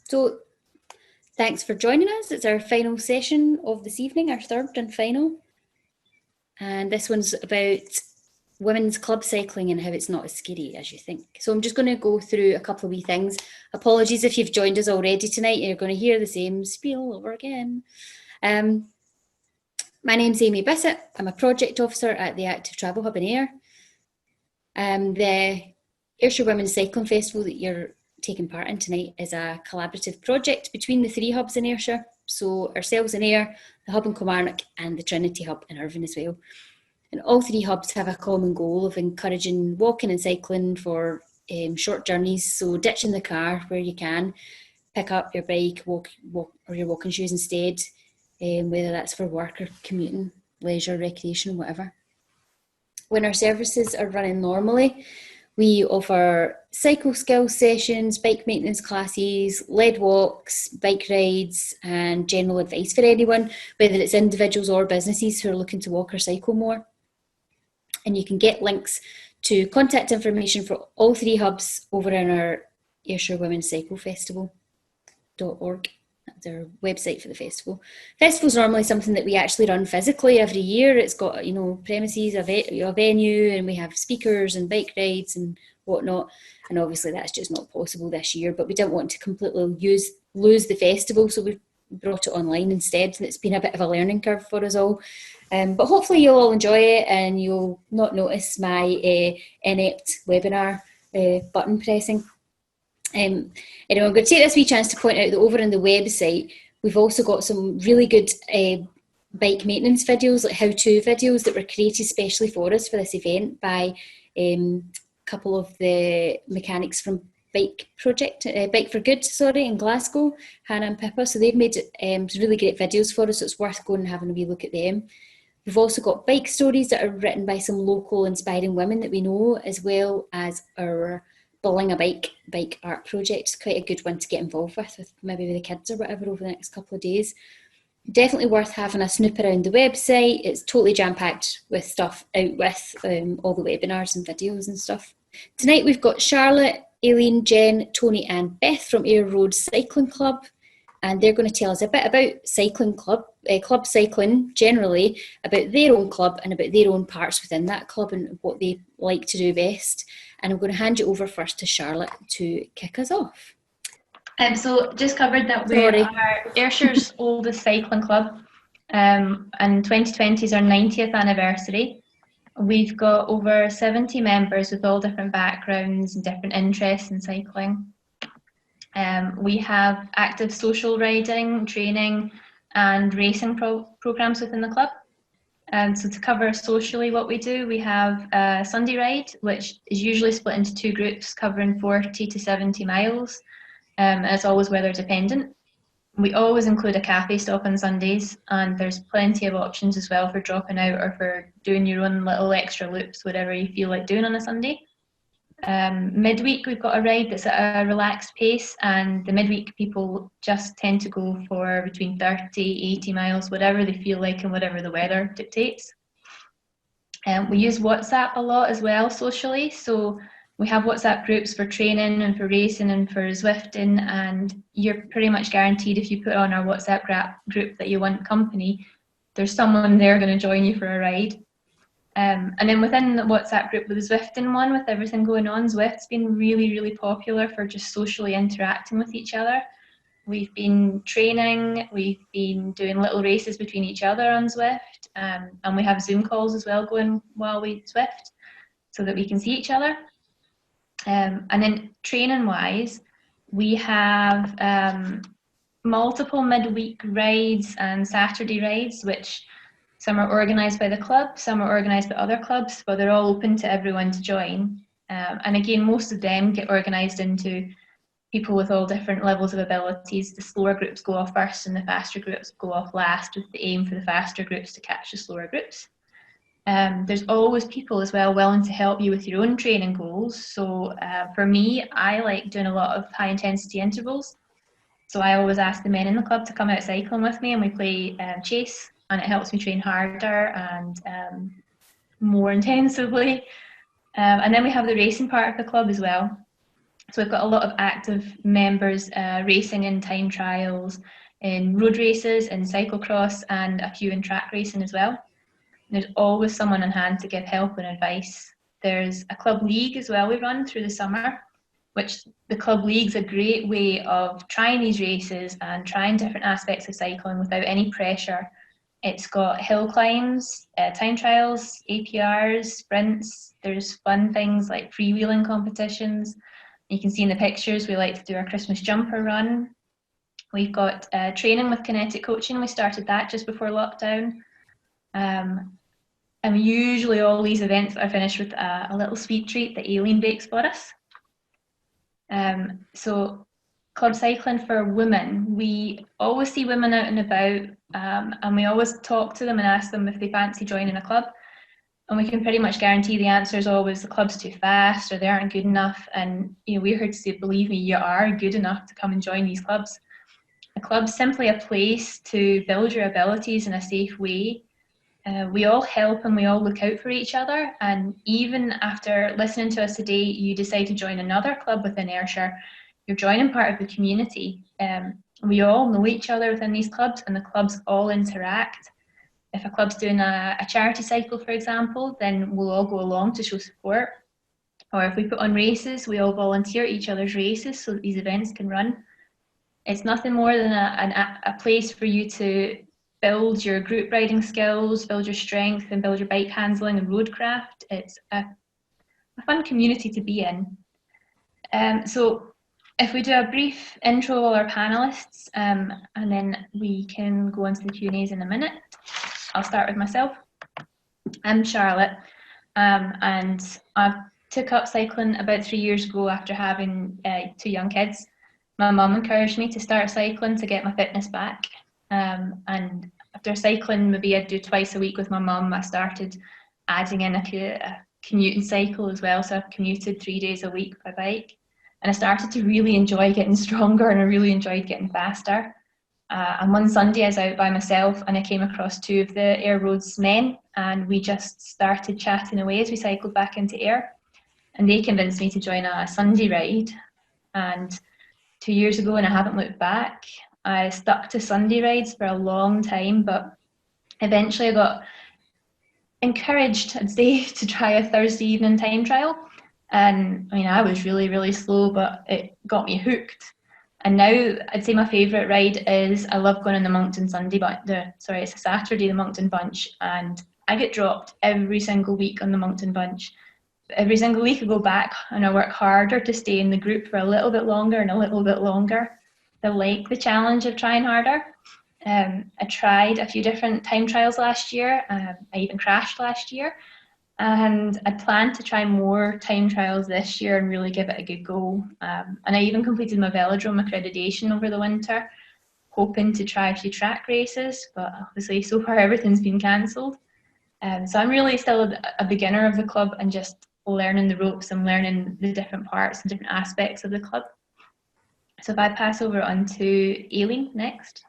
So thanks for joining us. It's our final session of this evening, our third and final. And this one's about women's club cycling and how it's not as scary as you think. So I'm just going to go through a couple of wee things. Apologies if you've joined us already tonight. You're going to hear the same spiel over again. My name's Amy Bissett. I'm a project officer at the Active Travel Hub in Ayr. The Ayrshire Women's Cycling Festival that you're taking part in tonight is a collaborative project between the three hubs in Ayrshire. So ourselves in Ayr, the hub in Kilmarnock and the Trinity hub in Irvine as well. And all three hubs have a common goal of encouraging walking and cycling for short journeys. So ditching the car where you can, pick up your bike, walk or your walking shoes instead, whether that's for work or commuting, leisure, recreation, whatever. When our services are running normally, we offer cycle skills sessions, bike maintenance classes, lead walks, bike rides, and general advice for anyone, whether it's individuals or businesses who are looking to walk or cycle more. And you can get links to contact information for all three hubs over on our Ayrshire Women's Cycle Festival.org. That's our website for the festival. Festival's normally something that we actually run physically every year. It's got, premises, a venue, and we have speakers and bike rides and whatnot. And obviously that's just not possible this year, but we didn't want to completely lose the festival, so we brought it online instead, and it's been a bit of a learning curve for us all. But hopefully you'll all enjoy it and you'll not notice my inept webinar button pressing. Anyway, I'm going to take this wee chance to point out that over on the website, we've also got some really good bike maintenance videos, like how-to videos that were created especially for us for this event by a couple of the mechanics from Bike for Good, in Glasgow, Hannah and Pippa. So they've made really great videos for us, so it's worth going and having a wee look at them. We've also got bike stories that are written by some local inspiring women that we know, as well as our Building a Bike art project. It's quite a good one to get involved with maybe with the kids or whatever over the next couple of days. Definitely worth having a snoop around the website. It's totally jam-packed with stuff out with all the webinars and videos and stuff. Tonight we've got Charlotte, Aileen, Jen, Toni and Beth from Ayr Roads Cycling Club, and they're going to tell us a bit about club cycling generally, about their own club and about their own parts within that club and what they like to do best. And I'm going to hand you over first to Charlotte to kick us off. So just covered that we are Ayrshire's oldest cycling club, and 2020 is our 90th anniversary. We've got over 70 members with all different backgrounds and different interests in cycling. We have active social riding, training and racing programs within the club. So to cover socially what we do, we have a Sunday ride, which is usually split into two groups covering 40 to 70 miles. And it's always weather dependent. We always include a cafe stop on Sundays, and there's plenty of options as well for dropping out or for doing your own little extra loops, whatever you feel like doing on a Sunday. Midweek we've got a ride that's at a relaxed pace, and the midweek people just tend to go for between 30, 80 miles, whatever they feel like and whatever the weather dictates. We use WhatsApp a lot as well socially, so we have WhatsApp groups for training and for racing and for Zwifting, and you're pretty much guaranteed if you put on our WhatsApp group that you want company, there's someone there going to join you for a ride. And then within the WhatsApp group with the Zwifting one, with everything going on, Zwift's been really, really popular for just socially interacting with each other. We've been training, we've been doing little races between each other on Zwift, and we have Zoom calls as well going while we Zwift so that we can see each other. And then training wise, we have multiple midweek rides and Saturday rides, which some are organised by the club, some are organised by other clubs, but they're all open to everyone to join. And again, most of them get organised into people with all different levels of abilities. The slower groups go off first and the faster groups go off last, with the aim for the faster groups to catch the slower groups. There's always people as well willing to help you with your own training goals. So for me, I like doing a lot of high intensity intervals. So I always ask the men in the club to come out cycling with me, and we play chase, and it helps me train harder and more intensively. And then we have the racing part of the club as well. So we've got a lot of active members racing in time trials, in road races, in cyclo-cross, and a few in track racing as well. There's always someone on hand to give help and advice. There's a club league as well we run through the summer, which the club league's a great way of trying these races and trying different aspects of cycling without any pressure. It's got hill climbs, time trials, APRs, sprints. There's fun things like freewheeling competitions. You can see in the pictures we like to do our Christmas jumper run. We've got training with kinetic coaching. We started that just before lockdown. And usually all these events are finished with a little sweet treat that Aileen bakes for us. So club cycling for women, we always see women out and about, and we always talk to them and ask them if they fancy joining a club. And we can pretty much guarantee the answer is always the club's too fast or they aren't good enough. And we're here to say, believe me, you are good enough to come and join these clubs. A club's simply a place to build your abilities in a safe way. We all help and we all look out for each other. And even after listening to us today, you decide to join another club within Ayrshire, you're joining part of the community. We all know each other within these clubs and the clubs all interact. If a club's doing a charity cycle, for example, then we'll all go along to show support. Or if we put on races, we all volunteer at each other's races so that these events can run. It's nothing more than a place for you to build your group riding skills, build your strength, and build your bike handling and roadcraft. It's a fun community to be in. So if we do a brief intro of all our panellists, and then we can go into the Q&As in a minute. I'll start with myself. I'm Charlotte, and I took up cycling about 3 years ago after having 2 young kids. My mum encouraged me to start cycling to get my fitness back. And after cycling, maybe I'd do twice a week with my mum, I started adding in a commuting cycle as well. So I've commuted 3 days a week by bike. And I started to really enjoy getting stronger and I really enjoyed getting faster. And one Sunday I was out by myself and I came across 2 of the Ayr Roads men and we just started chatting away as we cycled back into Ayr. And they convinced me to join a Sunday ride. And 2 years ago, and I haven't looked back. I stuck to Sunday rides for a long time, but eventually I got encouraged, I'd say, to try a Thursday evening time trial. And I mean, I was really, really slow, but it got me hooked. And now I'd say my favourite ride is, I love going on the Moncton Sunday, it's a Saturday, the Moncton Bunch, and I get dropped every single week on the Moncton Bunch. Every single week I go back and I work harder to stay in the group for a little bit longer and a little bit longer. I like the challenge of trying harder. I tried a few different time trials last year. I even crashed last year. And I plan to try more time trials this year and really give it a good go. And I even completed my velodrome accreditation over the winter, hoping to try a few track races, but obviously so far everything's been cancelled. So I'm really still a beginner of the club and just learning the ropes and learning the different parts and different aspects of the club. So if I pass over on to Aileen next.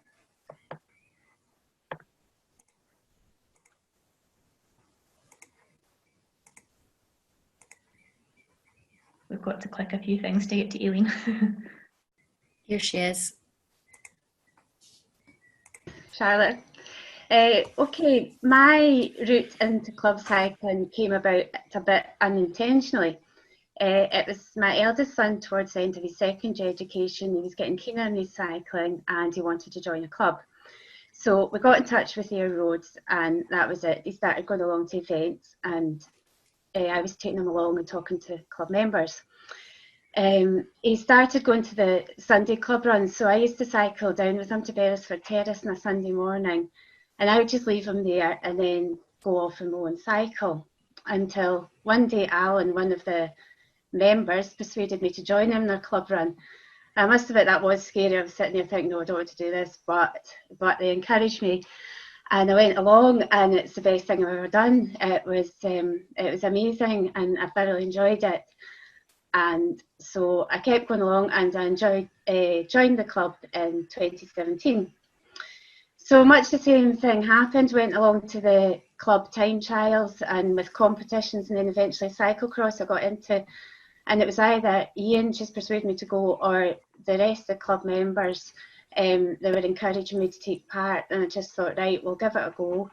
We've got to click a few things to get to Aileen. Here she is. Charlotte. Okay, my route into club cycling came about a bit unintentionally. It was my eldest son towards the end of his secondary education. He was getting keen on his cycling and he wanted to join a club. So we got in touch with Ayr Roads and that was it. He started going along to events and I was taking him along and talking to club members. He started going to the Sunday club runs, so I used to cycle down with him to Beresford Terrace on a Sunday morning and I would just leave him there and then go off and mow and cycle until one day Alan, one of the members, persuaded me to join him in their club run. I must admit that was scary. I was sitting there thinking, no, I don't want to do this, but they encouraged me and I went along and it's the best thing I've ever done. It was amazing and I thoroughly enjoyed it. And so I kept going along and I joined the club in 2017. So much the same thing happened, went along to the club time trials and with competitions and then eventually cyclo-cross. I got into And it was either Ian just persuaded me to go, or the rest of the club members, they were encouraging me to take part, and I just thought, right, we'll give it a go.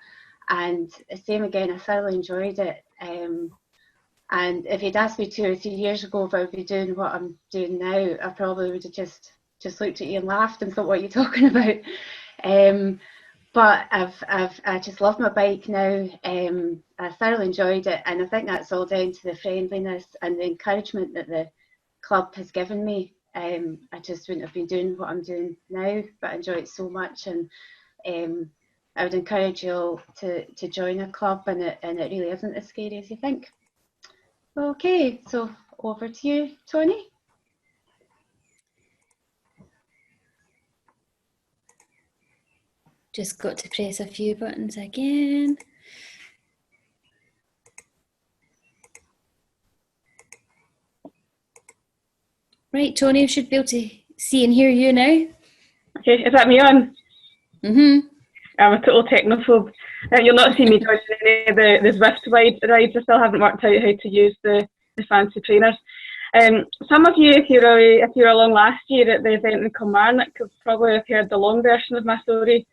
And same again, I thoroughly enjoyed it. And if you'd asked me 2 or 3 years ago if I would be doing what I'm doing now, I probably would have just looked at you and laughed and thought, what are you talking about? But I just love my bike now. I thoroughly enjoyed it, and I think that's all down to the friendliness and the encouragement that the club has given me. I just wouldn't have been doing what I'm doing now, but I enjoy it so much, and I would encourage you all to join a club, and it really isn't as scary as you think. Okay, so over to you, Toni. Just got to press a few buttons again. Right, Toni, we should be able to see and hear you now. Okay, is that me on? Mm-hmm. I'm a total technophobe. You'll not see me joining any of the Zwift rides. I still haven't worked out how to use the fancy trainers. Some of you, if you were along last year at the event in Kilmarnock, could probably have heard the long version of my story.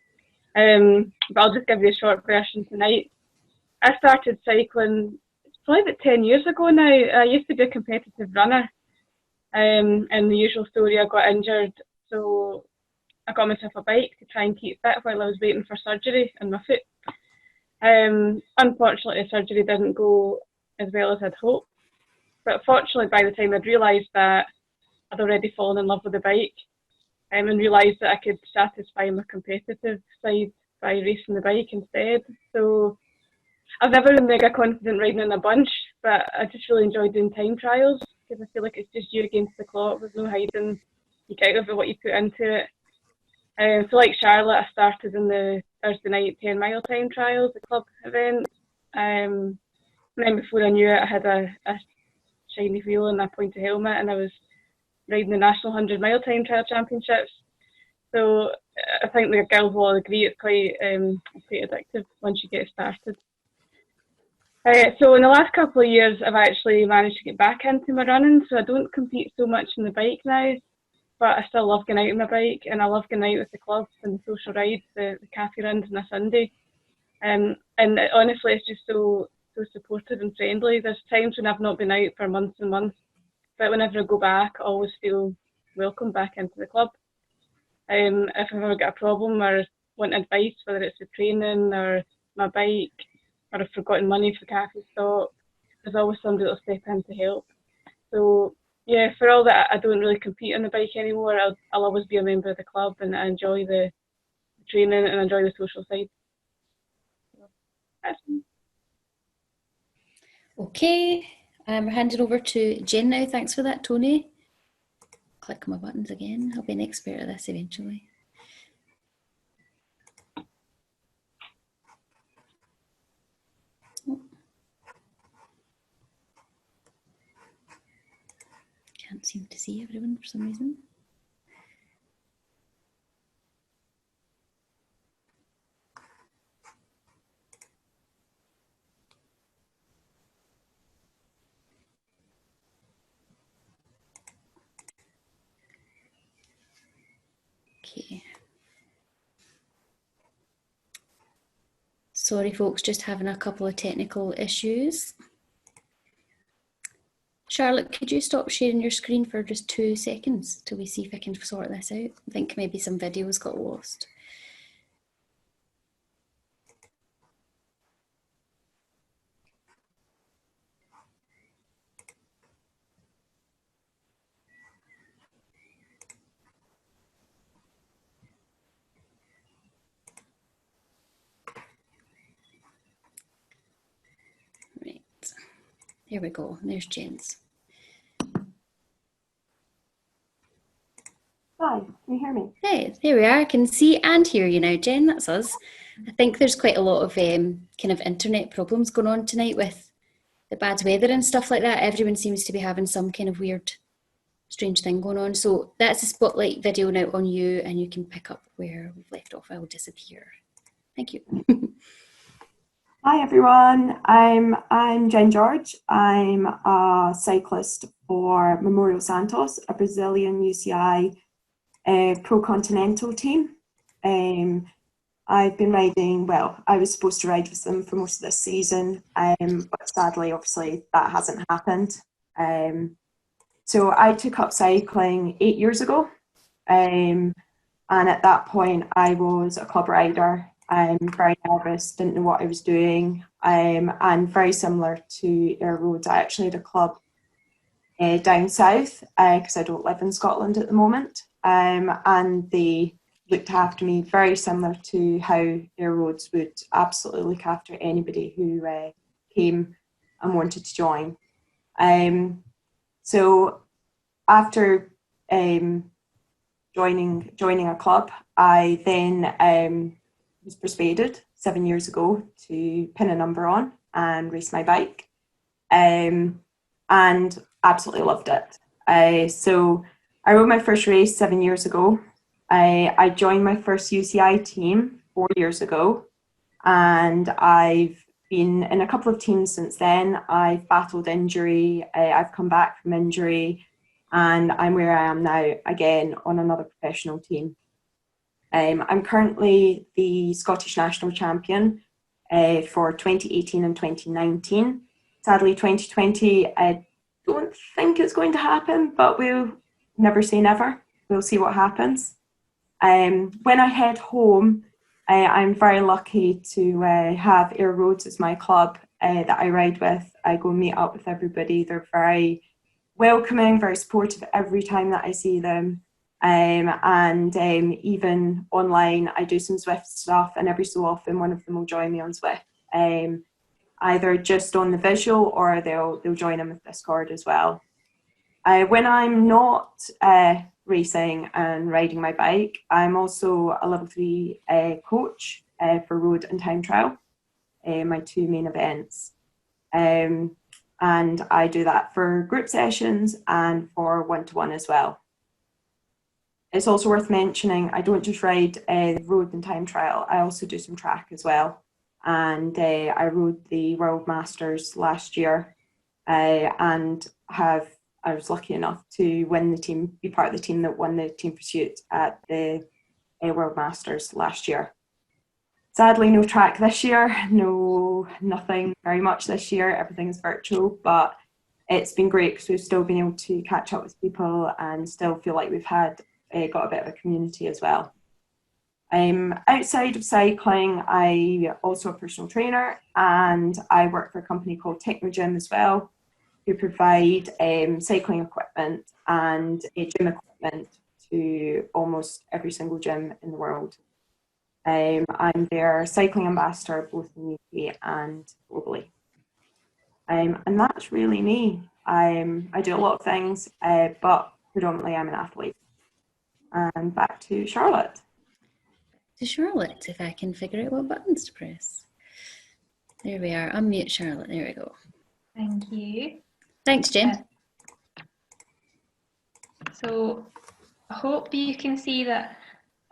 But I'll just give you a short version tonight. I started cycling, it's probably about 10 years ago now. I used to be a competitive runner. And the usual story, I got injured, so I got myself a bike to try and keep fit while I was waiting for surgery on my foot. Unfortunately, the surgery didn't go as well as I'd hoped. But fortunately, by the time I'd realised that, I'd already fallen in love with the bike. And realised that I could satisfy my competitive side by racing the bike instead. So I've never been mega confident riding in a bunch, but I just really enjoy doing time trials, because I feel like it's just you against the clock. There's no hiding. You get out of what you put into it. So like Charlotte, I started in the Thursday night 10-mile time trials, the club event. And then before I knew it, I had a shiny wheel and a pointy helmet, and I was riding the National 100-mile time trial championships. So I think the girls will all agree it's quite addictive once you get started. So in the last couple of years, I've actually managed to get back into my running, so I don't compete so much on the bike now, but I still love going out on my bike, and I love going out with the club and the social rides, the cafe runs on a Sunday. And honestly, it's just so supportive and friendly. There's times when I've not been out for months and months, but whenever I go back, I always feel welcome back into the club. If I've ever got a problem or want advice, whether it's the training or my bike, or I've forgotten money for cafe stop, there's always somebody that'll step in to help. So yeah, for all that, I don't really compete on the bike anymore. I'll always be a member of the club, and I enjoy the training and enjoy the social side. So, that's me. Okay, we're handing over to Jen now. Thanks for that, Toni. Click my buttons again. I'll be an expert at this eventually. Oh. Can't seem to see everyone for some reason. Okay. Sorry folks, just having a couple of technical issues. Charlotte, could you stop sharing your screen for just 2 seconds till we see if I can sort this out? I think maybe some videos got lost. Right, here we go. There's Jen's. Hi, can you hear me? Hey, there we are. I can see and hear you now, Jen. That's us. I think there's quite a lot of kind of internet problems going on tonight with the bad weather and stuff like that. Everyone seems to be having some kind of weird, strange thing going on. So that's a spotlight video now on you, and you can pick up where we've left off. I will disappear. Thank you. Hi everyone, I'm Jen George. I'm a cyclist for Memorial Santos, a Brazilian UCI Pro Continental team. I've been riding, well, I was supposed to ride with them for most of this season, but sadly, obviously, that hasn't happened. So I took up cycling 8 years ago, and at that point I was a club rider. I'm very nervous, didn't know what I was doing, and very similar to Ayr Roads, I actually had a club down south because I don't live in Scotland at the moment, and they looked after me very similar to how Ayr Roads would absolutely look after anybody who came and wanted to join. So after joining a club, I then was persuaded 7 years ago to pin a number on and race my bike, and absolutely loved it. So I rode my first race 7 years ago. I joined my first UCI team 4 years ago, and I've been in a couple of teams since then. I've battled injury, I've come back from injury, and I'm where I am now, again, on another professional team. I'm currently the Scottish National Champion for 2018 and 2019. Sadly, 2020, I don't think it's going to happen, but we'll never say never. We'll see what happens. When I head home, I'm very lucky to have Ayr Roads as my club that I ride with. I go meet up with everybody. They're very welcoming, very supportive every time that I see them. And even online, I do some Zwift stuff, and every so often one of them will join me on Zwift, either just on the visual or they'll join in with Discord as well. When I'm not racing and riding my bike, I'm also a level 3 coach for road and time trial, my two main events. And I do that for group sessions and for one-to-one as well. It's also worth mentioning, I don't just ride the road and time trial, I also do some track as well. And I rode the World Masters last year, and I was lucky enough to win the team, be part of the team that won the team pursuit at the World Masters last year. Sadly, no track this year, nothing very much this year, everything is virtual, but it's been great because we've still been able to catch up with people and still feel like we've got a bit of a community as well. Outside of cycling, I also a personal trainer, and I work for a company called Technogym as well, who provide cycling equipment and gym equipment to almost every single gym in the world. I'm their cycling ambassador both in the UK and globally. And that's really me. I do a lot of things, but predominantly I'm an athlete. And back to Charlotte. To Charlotte, if I can figure out what buttons to press. There we are. Unmute Charlotte. There we go. Thank you. Thanks, Jen. So I hope you can see that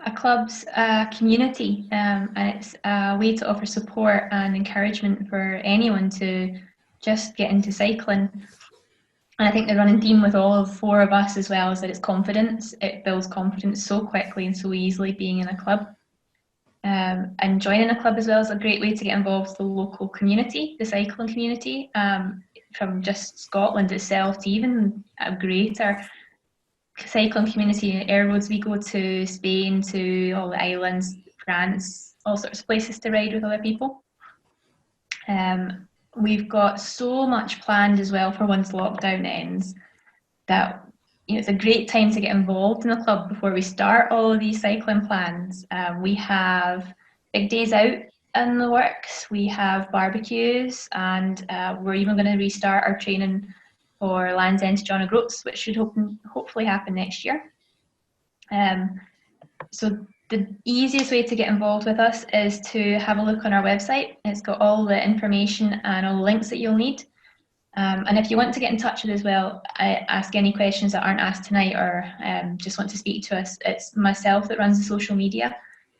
a club's a community, and it's a way to offer support and encouragement for anyone to just get into cycling. And I think the running theme with all four of us as well is that it's confidence. It builds confidence so quickly and so easily being in a club. And joining a club as well is a great way to get involved with the local community, the cycling community, from just Scotland itself to even a greater cycling community in Ayr Roads. We go to Spain, to all the islands, France, all sorts of places to ride with other people. We've got so much planned as well for once lockdown ends that it's a great time to get involved in the club before we start all of these cycling plans. We have big days out in the works, we have barbecues, and we're even going to restart our training for Land's End to John O'Groats, which should hopefully happen next year. So the easiest way to get involved with us is to have a look on our website. It's got all the information and all the links that you'll need. And if you want to get in touch with us as well, ask any questions that aren't asked tonight, or just want to speak to us, it's myself that runs the social media.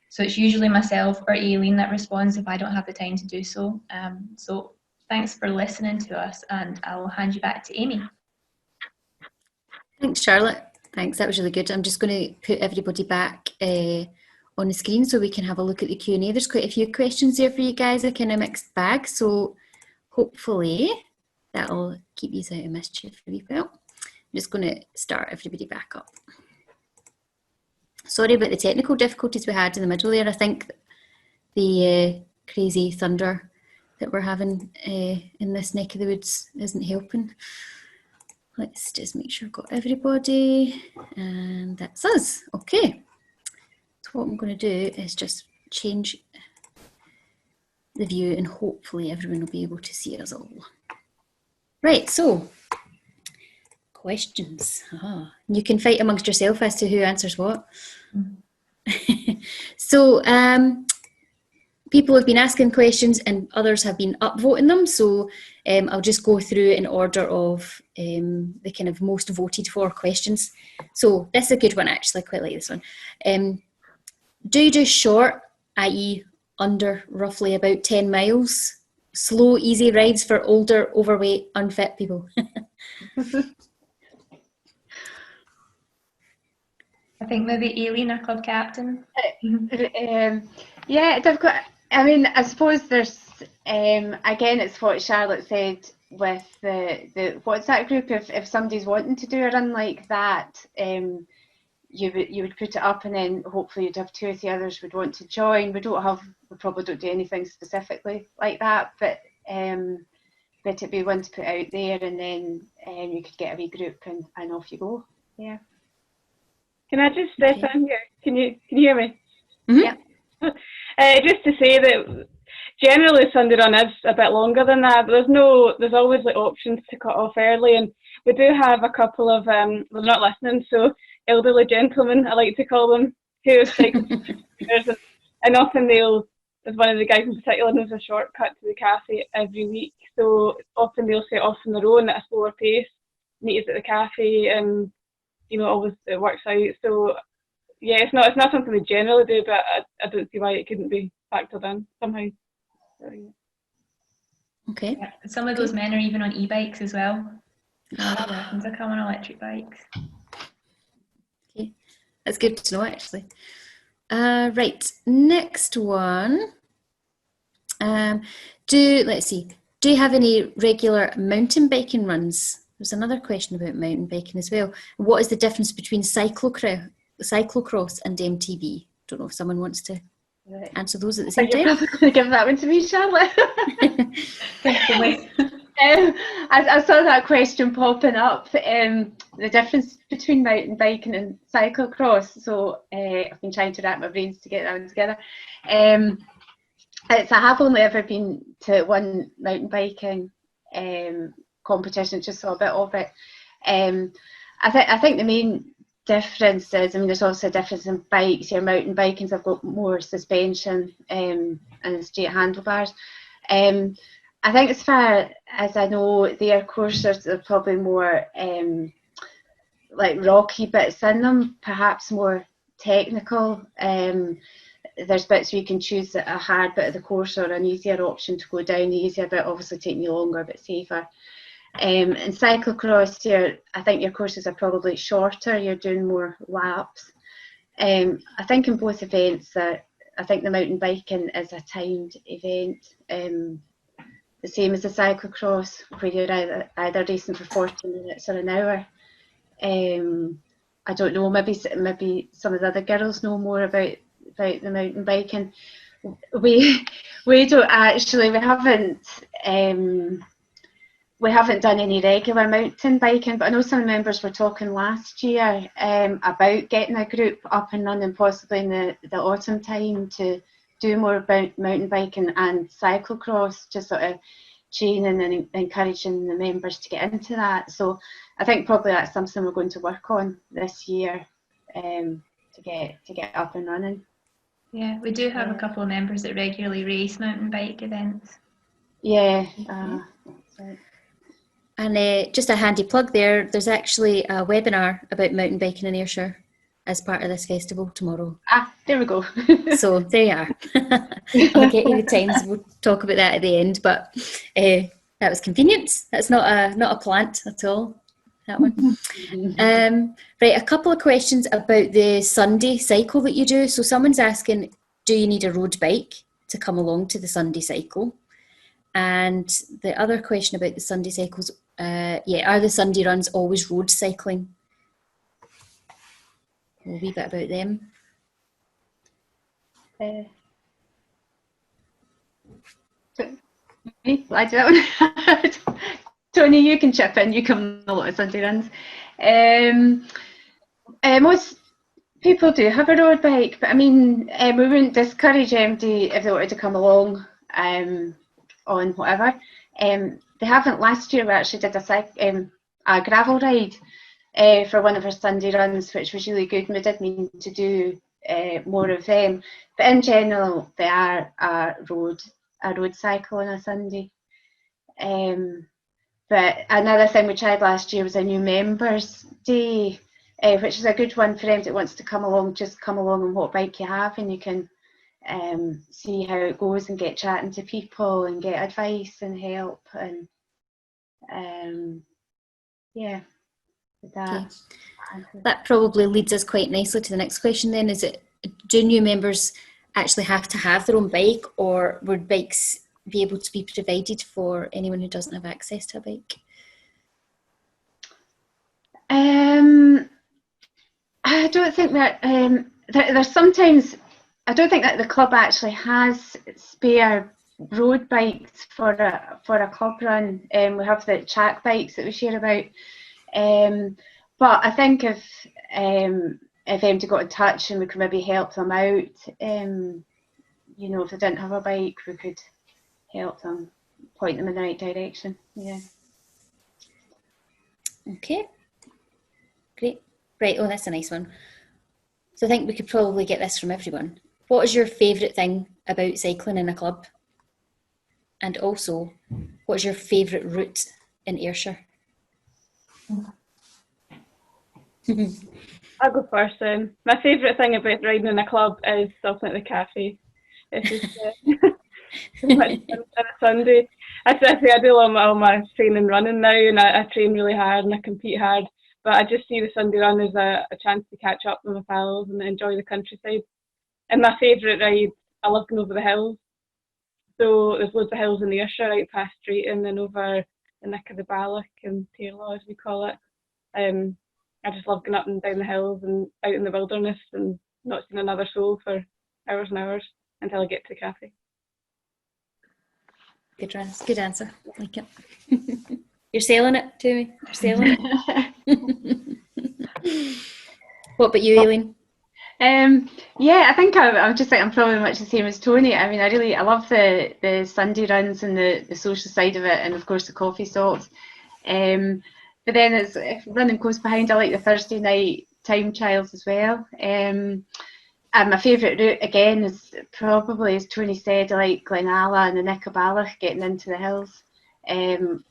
So it's usually myself or Aileen that responds if I don't have the time to do so. So thanks for listening to us, and I'll hand you back to Amy. Thanks, Charlotte. Thanks, that was really good. I'm just going to put everybody back on the screen so we can have a look at the Q&A. There's quite a few questions there for you guys, a kind of mixed bag, so hopefully that'll keep you out of mischief for a wee while. I'm just going to start everybody back up. Sorry about the technical difficulties we had in the middle there. I think the crazy thunder that we're having in this neck of the woods isn't helping. Let's just make sure I've got everybody, and that's us. Okay, so what I'm going to do is just change the view and hopefully everyone will be able to see us all. Right, so questions. You can fight amongst yourself as to who answers what. So people have been asking questions and others have been upvoting them, so I'll just go through in order of the kind of most voted for questions. So this is a good one, actually. I quite like this one. Do you do short, i.e. under roughly about 10 miles, slow, easy rides for older, overweight, unfit people? I think maybe Aileen, our club captain. Yeah, difficult. I mean, I suppose there's, again, it's what Charlotte said with the WhatsApp group. If somebody's wanting to do a run like that, you would put it up, and then hopefully you'd have 2 or 3 others would want to join. We probably don't do anything specifically like that, but it'd be one to put out there, and then you could get a wee group and off you go. Yeah. Can I just step in here? Can you hear me? Mm-hmm. Yeah. Just to say that generally Sunday run is a bit longer than that, but there's always like options to cut off early, and we do have a couple of they're not listening, so elderly gentlemen, I like to call them, who cycle and often there's one of the guys in particular knows a shortcut to the cafe every week, so often they'll set off on their own at a slower pace, meet us at the cafe, and always it works out. So yeah, it's not something we generally do, but I don't see why it couldn't be factored in somehow. So, yeah. Okay. Yeah, some of those men are even on e-bikes as well. Americans are coming on electric bikes. Okay, that's good to know, actually. Right, next one. Do you have any regular mountain biking runs? There's another question about mountain biking as well. What is the difference between cyclo-cross and MTB? Don't know if someone wants to answer those at the same time. You're probably going to give that one to me, Charlotte. I saw that question popping up, the difference between mountain biking and cyclo-cross. So I've been trying to wrap my brains to get that one together. I have only ever been to one mountain biking competition, just saw a bit of it. I think the main difference is, there's also a difference in bikes. Your mountain bikings have got more suspension and straight handlebars. I think as far as I know, their courses are probably more like rocky bits in them, perhaps more technical. There's bits where you can choose a hard bit of the course or an easier option to go down. The easier bit obviously taking you longer but safer. In cyclo-cross, I think your courses are probably shorter. You're doing more laps. I think in both events, I think the mountain biking is a timed event, the same as the cyclo-cross, where you're either racing for 40 minutes or an hour. I don't know, maybe some of the other girls know more about the mountain biking. We don't actually, we haven't done any regular mountain biking, but I know some members were talking last year about getting a group up and running, possibly in the autumn time, to do more about mountain biking and cyclo-cross, just sort of training and encouraging the members to get into that. So I think probably that's something we're going to work on this year, to get up and running. Yeah, we do have a couple of members that regularly race mountain bike events. Yeah, that's right. And just a handy plug there's actually a webinar about mountain biking in Ayrshire as part of this festival tomorrow. There we go. So there you are. I'll get you the times. We'll talk about that at the end, but that was convenient. That's not a plant at all. that one. Right, a couple of questions about the Sunday cycle that you do. So someone's asking, do you need a road bike to come along to the Sunday cycle? And the other question about the Sunday cycles, are the Sunday runs always road cycling? A wee bit about them. I do that one. Toni, you can chip in. You come on a lot of Sunday runs. Most people do have a road bike, but I mean, we wouldn't discourage MD if they wanted to come along on whatever. They haven't. Last year we actually did a gravel ride for one of our Sunday runs, which was really good, and we did mean to do more of them. But in general, they are a road cycle on a Sunday. But another thing we tried last year was a new members day, which is a good one for anyone that wants to come along. Just come along on what bike you have, and you can see how it goes and get chatting to people and get advice and help. And that probably leads us quite nicely to the next question then. Do new members actually have to have their own bike, or would bikes be able to be provided for anyone who doesn't have access to a bike? I don't think that there's sometimes, I don't think that the club actually has spare road bikes for a club run. We have the track bikes that we share about, but I think if MD got in touch and we could maybe help them out, if they didn't have a bike, we could help them, point them in the right direction. Yeah. Okay, great. Right, that's a nice one. So I think we could probably get this from everyone. What is your favourite thing about cycling in a club? And also, what is your favourite route in Ayrshire? I'll go first then. My favourite thing about riding in a club is stopping at the cafe. It's just so much fun on a Sunday. I do all my training and running now, and I train really hard and I compete hard. But I just see the Sunday run as a chance to catch up with my pals and enjoy the countryside. And my favourite ride, I love going over the hills. So there's loads of hills in the Ayrshire, right past Drayton and over the neck of the Balloch and Taylor, as we call it. I just love going up and down the hills and out in the wilderness and not seeing another soul for hours and hours until I get to the cafe. Good answer. I like it. You're selling it to me. You're selling it. What about you, Aileen? I think I'm probably much the same as Toni. I mean, I love the Sunday runs and the social side of it, and of course the coffee stops. But then if running close behind, I like the Thursday night time trials as well. And my favourite route again is probably, as Toni said, I like Glenalla and the Nick of Balloch, getting into the hills.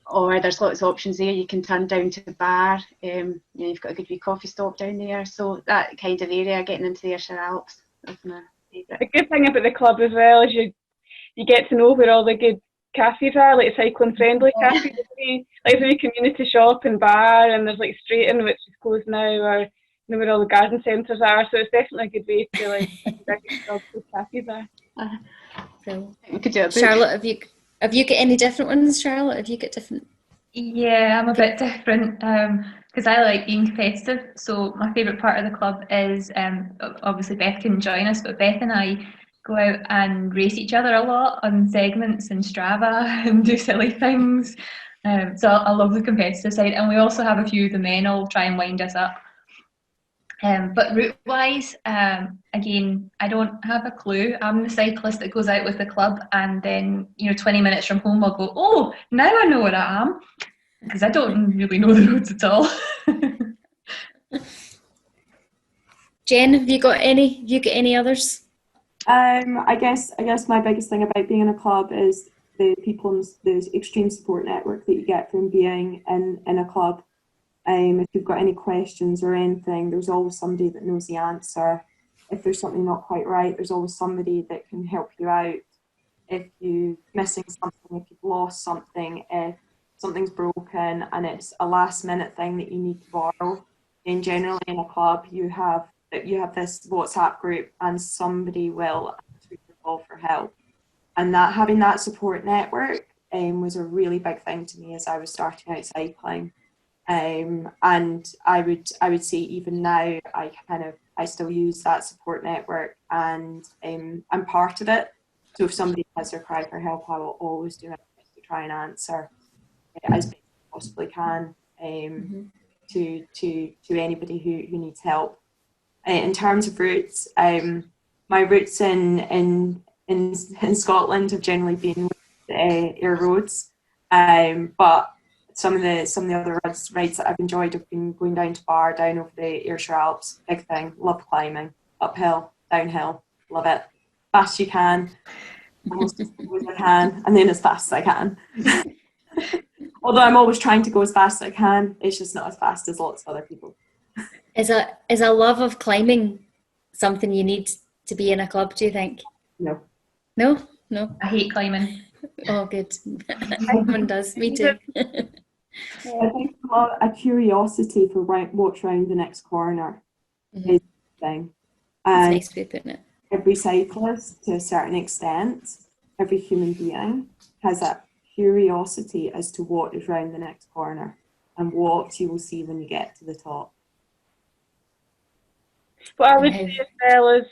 Or there's lots of options there. You can turn down to the bar. You've got a good wee coffee stop down there. So that kind of area, getting into the Ayrshire Alps, is my favourite. The good thing about the club as well is you get to know where all the good cafes are, like cycling friendly cafes. Like there's a community shop and bar, and there's like Straighton, which is closed now, or where all the garden centres are. So it's definitely a good way to all the cafes are. So we could do a book. Charlotte, have you got any different ones, Charlotte? Have you got different? Yeah, I'm a bit different because I like being competitive. So my favourite part of the club is obviously Beth can join us, but Beth and I go out and race each other a lot on segments and Strava and do silly things. So I love the competitive side, and we also have a few of the men all try and wind us up. But route-wise, again, I don't have a clue. I'm the cyclist that goes out with the club, and then 20 minutes from home I'll go, oh, now I know where I am, because I don't really know the roads at all. Jen, have you got any others? I guess my biggest thing about being in a club is the people and the extreme support network that you get from being in a club. If you've got any questions or anything, there's always somebody that knows the answer. If there's something not quite right, there's always somebody that can help you out. If you're missing something, if you've lost something, if something's broken and it's a last minute thing that you need to borrow, then generally in a club you have this WhatsApp group and somebody will answer your call for help. And that having that support network was a really big thing to me as I was starting out cycling. And I would say even now I still use that support network, and I'm part of it. So if somebody has their cry for help, I will always do my best to try and answer as best as I possibly can to anybody who needs help. In terms of routes, my routes in Scotland have generally been with Ayr Roads, but some of the other rides that I've enjoyed have been going down to Bar, down over the Ayrshire Alps. Big thing. Love climbing, uphill, downhill, love it. Fast you can, almost as slow as I can, and then as fast as I can. Although I'm always trying to go as fast as I can, it's just not as fast as lots of other people. Is a love of climbing something you need to be in a club, do you think? No. No? No? I hate climbing. Oh, good. Everyone does. Me too. I think a curiosity for what's round the next corner is the thing. That's And nice way of putting it. every cyclist, to a certain extent, every human being has that curiosity as to what is round the next corner and what you will see when you get to the top. What I would say as well is,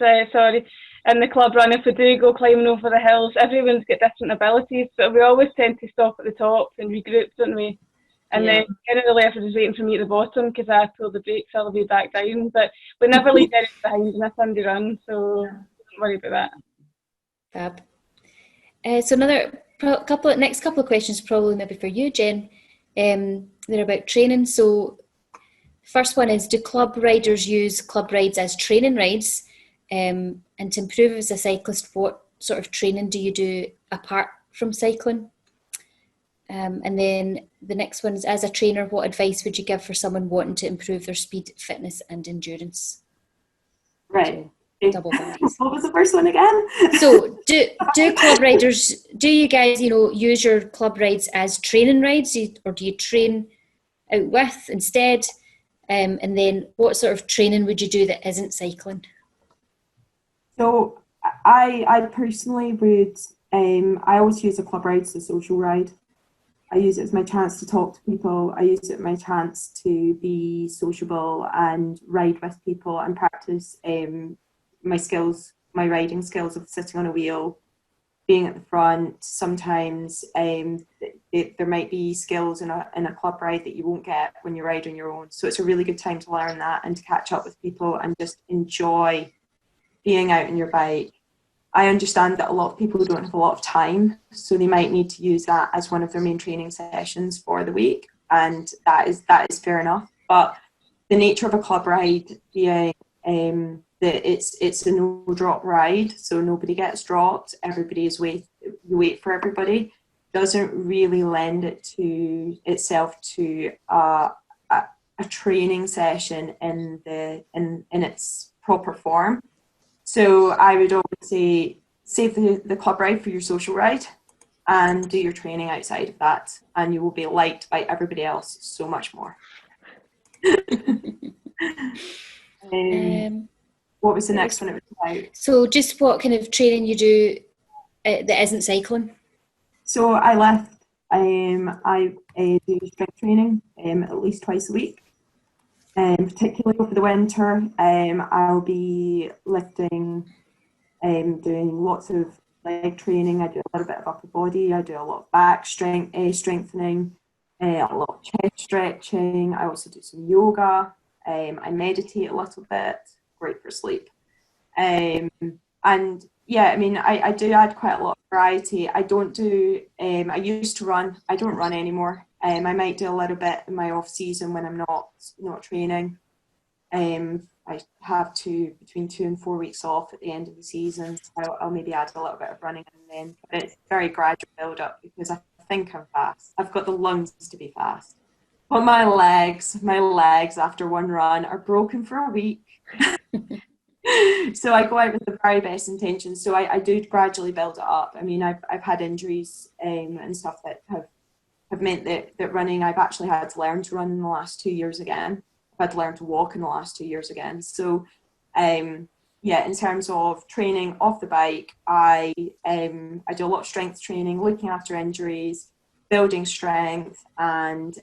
in the club run, if we do go climbing over the hills, everyone's got different abilities, but we always tend to stop at the top and regroup, don't we? And then generally everyone's waiting for me at the bottom because I pull the brakes, I'll be back down. But we never leave anything behind in a Sunday run, so don't worry about that. Fab. So next couple of questions probably maybe for you, Jen. They're about training. So first one is, do club riders use club rides as training rides? And to improve as a cyclist, what sort of training do you do apart from cycling? And then the next one is, as a trainer, what advice would you give for someone wanting to improve their speed, fitness and endurance? Right. So, double values. What was the first one again? So do club riders, do you guys, use your club rides as training rides, or do you train out with instead? And then what sort of training would you do that isn't cycling? So I personally would, I always use a club ride as a social ride. I use it as my chance to talk to people. I use it as my chance to be sociable and ride with people and practice my skills, my riding skills of sitting on a wheel, being at the front. Sometimes there might be skills in a club ride that you won't get when you ride on your own. So it's a really good time to learn that and to catch up with people and just enjoy being out on your bike. I understand that a lot of people don't have a lot of time, so they might need to use that as one of their main training sessions for the week, and that is fair enough. But the nature of a club ride being that it's a no drop ride, so nobody gets dropped. Everybody is you wait for everybody. Doesn't really lend itself to a training session in its proper form. So I would always say save the club ride for your social ride and do your training outside of that, and you will be liked by everybody else so much more. What was the next one it was about? So just what kind of training you do that isn't cycling? So I lift. I do strength training at least twice a week. Particularly over the winter, I'll be lifting, doing lots of leg training. I do a little bit of upper body. I do a lot of back strengthening, a lot of chest stretching. I also do some yoga. I meditate a little bit. Great for sleep. And yeah, I mean, I do add quite a lot of variety. I don't do. I used to run. I don't run anymore. I might do a little bit in my off season when I'm not training. I have between 2 and 4 weeks off at the end of the season. So I'll maybe add a little bit of running in then. But it's very gradual build up because I think I'm fast. I've got the lungs to be fast. But my legs after one run are broken for a week. So I go out with the very best intentions. So I do gradually build it up. I mean, I've had injuries and stuff that have have meant that running, I've actually had to learn to run in the last 2 years again. I've had to learn to walk in the last 2 years again. So yeah, in terms of training off the bike, I do a lot of strength training, looking after injuries, building strength, and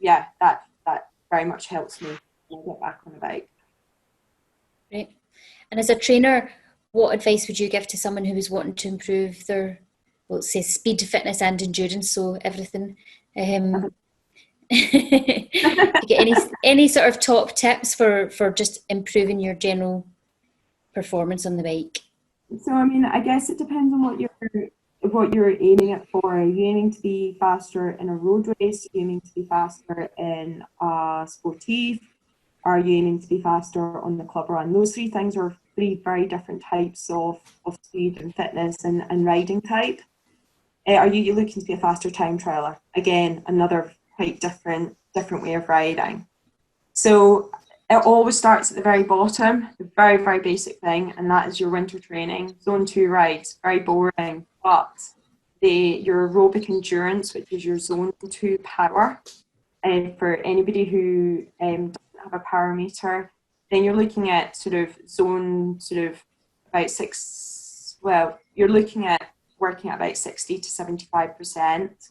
yeah, that very much helps me get back on the bike. Great. And as a trainer, what advice would you give to someone who was wanting to improve their, well, let's say, speed, fitness and endurance, so everything? You get any sort of top tips for just improving your general performance on the bike? So I mean, I guess it depends on what you're aiming it for. Are you aiming to be faster in a road race? Are you aiming to be faster in a sportive? Are you aiming to be faster on the club run? Those three things are three very different types of speed and fitness and riding type. Are you looking to be a faster time trialer? Again, another quite different way of riding. So it always starts at the very bottom, the very, very basic thing, and that is your winter training. Zone 2 rides, very boring, but your aerobic endurance, which is your zone 2 power, for anybody who doesn't have a power meter, then you're looking at about 6, well, you're looking at working at about 60 to 75%,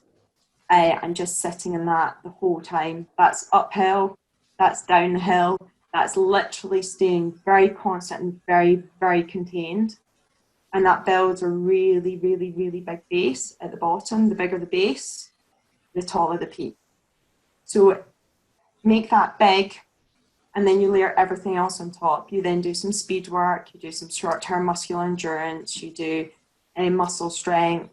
and just sitting in that the whole time. That's uphill, that's downhill, that's literally staying very constant and very, very contained. And that builds a really, really, really big base at the bottom. The bigger the base, the taller the peak. So make that big, and then you layer everything else on top. You then do some speed work, you do some short-term muscular endurance, you do muscle strength,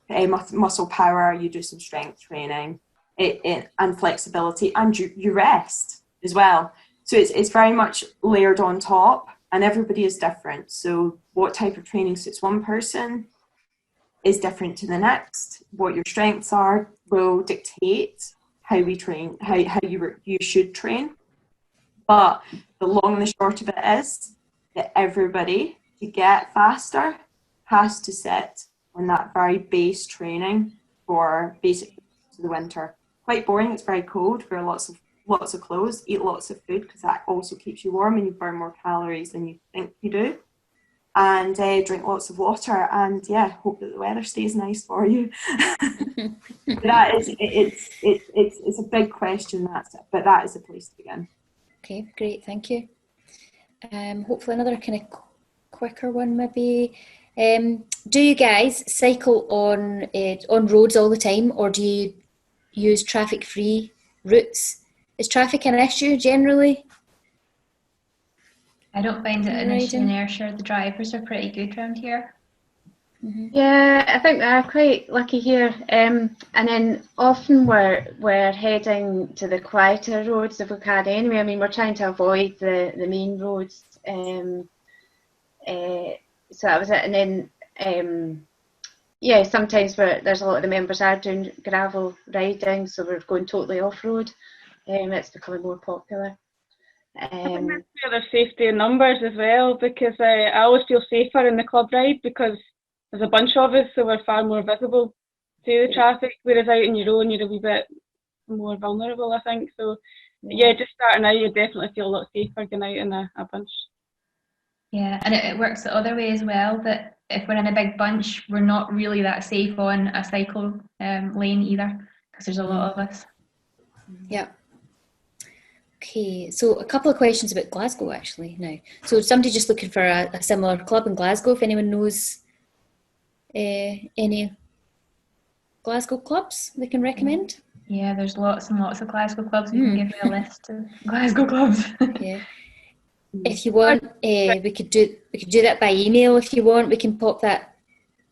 muscle power, you do some strength training, and flexibility, and you rest as well. So it's very much layered on top, and everybody is different. So what type of training suits one person is different to the next. What your strengths are will dictate how we train, how you should train. But the long and the short of it is that everybody, to get faster, has to sit on that very base training for basic to the winter. Quite boring, it's very cold, wear lots of clothes, eat lots of food, because that also keeps you warm and you burn more calories than you think you do. And drink lots of water, and yeah, hope that the weather stays nice for you. It's a big question, but that is a place to begin. Okay, great, thank you. Hopefully another kind of quicker one maybe. Do you guys cycle on roads all the time, or do you use traffic-free routes? Is traffic an issue generally? I don't find it an issue in Ayrshire. The drivers are pretty good around here. Mm-hmm. Yeah, I think we're quite lucky here. And then often we're heading to the quieter roads if we can anyway. I mean, we're trying to avoid the main roads. So that was it. And then, yeah, sometimes there's a lot of the members are doing gravel riding, so we're going totally off-road. It's becoming more popular. I think that's where there's safety in numbers as well, because I always feel safer in the club ride because there's a bunch of us, so we're far more visible to the traffic, whereas out on your own you're a wee bit more vulnerable, I think. So yeah, just starting out you definitely feel a lot safer going out in a bunch. Yeah, and it works the other way as well, that if we're in a big bunch, we're not really that safe on a cycle lane either, because there's a lot of us. Yeah. Okay, so a couple of questions about Glasgow actually now. So somebody just looking for a similar club in Glasgow, if anyone knows any Glasgow clubs they can recommend? Yeah, there's lots and lots of Glasgow clubs. We can give you a list of Glasgow clubs. Yeah. If you want, we could do that by email. If you want, we can pop that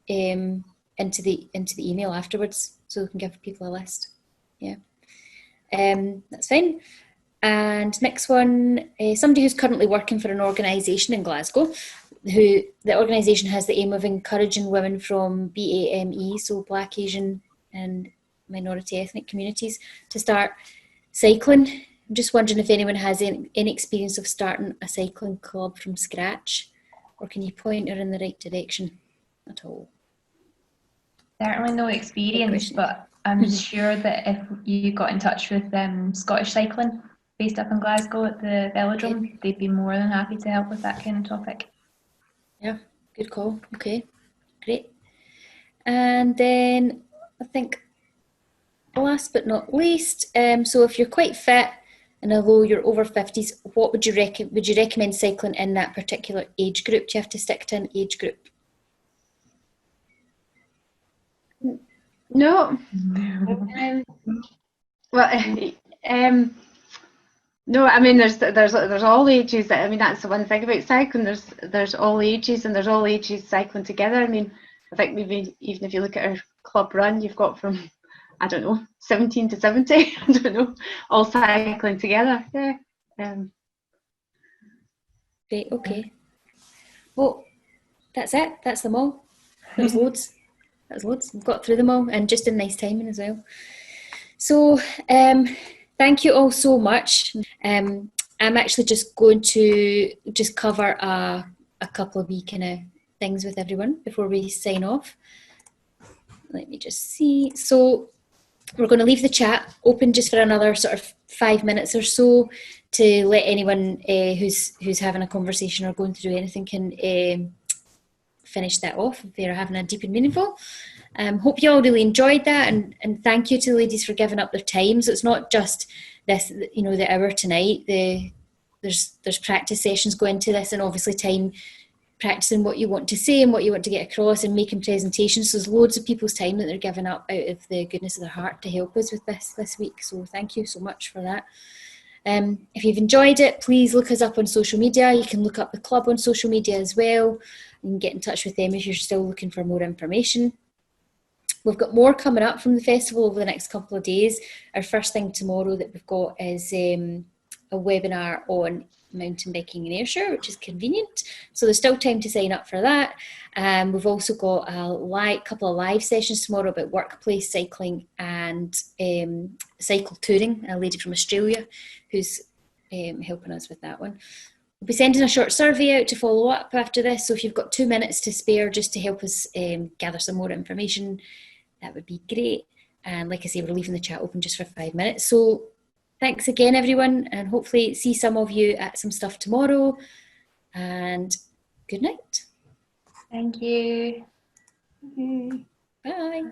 into the email afterwards, so we can give people a list. Yeah, that's fine. And next one, somebody who's currently working for an organisation in Glasgow, who the organisation has the aim of encouraging women from BAME, so Black, Asian and minority ethnic communities, to start cycling. I'm just wondering if anyone has any experience of starting a cycling club from scratch, or can you point her in the right direction at all? Certainly no experience, but I'm sure that if you got in touch with Scottish Cycling, based up in Glasgow at the velodrome, they'd be more than happy to help with that kind of topic. Yeah, good call. Okay, great. And then I think last but not least, so if you're quite fit and although you're over 50s, what would you recommend cycling in that particular age group? Do you have to stick to an age group? No. No, I mean there's all ages. I mean that's the one thing about cycling. There's all ages and there's all ages cycling together. I mean, I think maybe even if you look at our club run, you've got from, I don't know, 17 to 70. I don't know, all cycling together. Yeah. Great. Okay. Well, that's it. That's them all. That was loads. That was loads. We've got through them all and just in nice timing as well. So, thank you all so much. I'm actually just going to just cover a couple of wee kind of things with everyone before we sign off. Let me just see. So we're going to leave the chat open just for another sort of 5 minutes or so to let anyone who's having a conversation or going through anything can finish that off if they're having a deep and meaningful. Hope you all really enjoyed that, and thank you to the ladies for giving up their time. So it's not just this, you know, the hour tonight. There's practice sessions going into this, and obviously time practicing what you want to say and what you want to get across and making presentations. So there's loads of people's time that they're giving up out of the goodness of their heart to help us with this week. So thank you so much for that. If you've enjoyed it, please look us up on social media. You can look up the club on social media as well. You can get in touch with them if you're still looking for more information. We've got more coming up from the festival over the next couple of days. Our first thing tomorrow that we've got is a webinar on mountain biking in Ayrshire, which is convenient. So there's still time to sign up for that. We've also got a couple of live sessions tomorrow about workplace cycling and cycle touring, a lady from Australia who's helping us with that one. We'll be sending a short survey out to follow up after this. So if you've got 2 minutes to spare just to help us gather some more information, that would be great. And like I say, we're leaving the chat open just for 5 minutes. So thanks again, everyone, and hopefully see some of you at some stuff tomorrow. And good night. Thank you. Bye.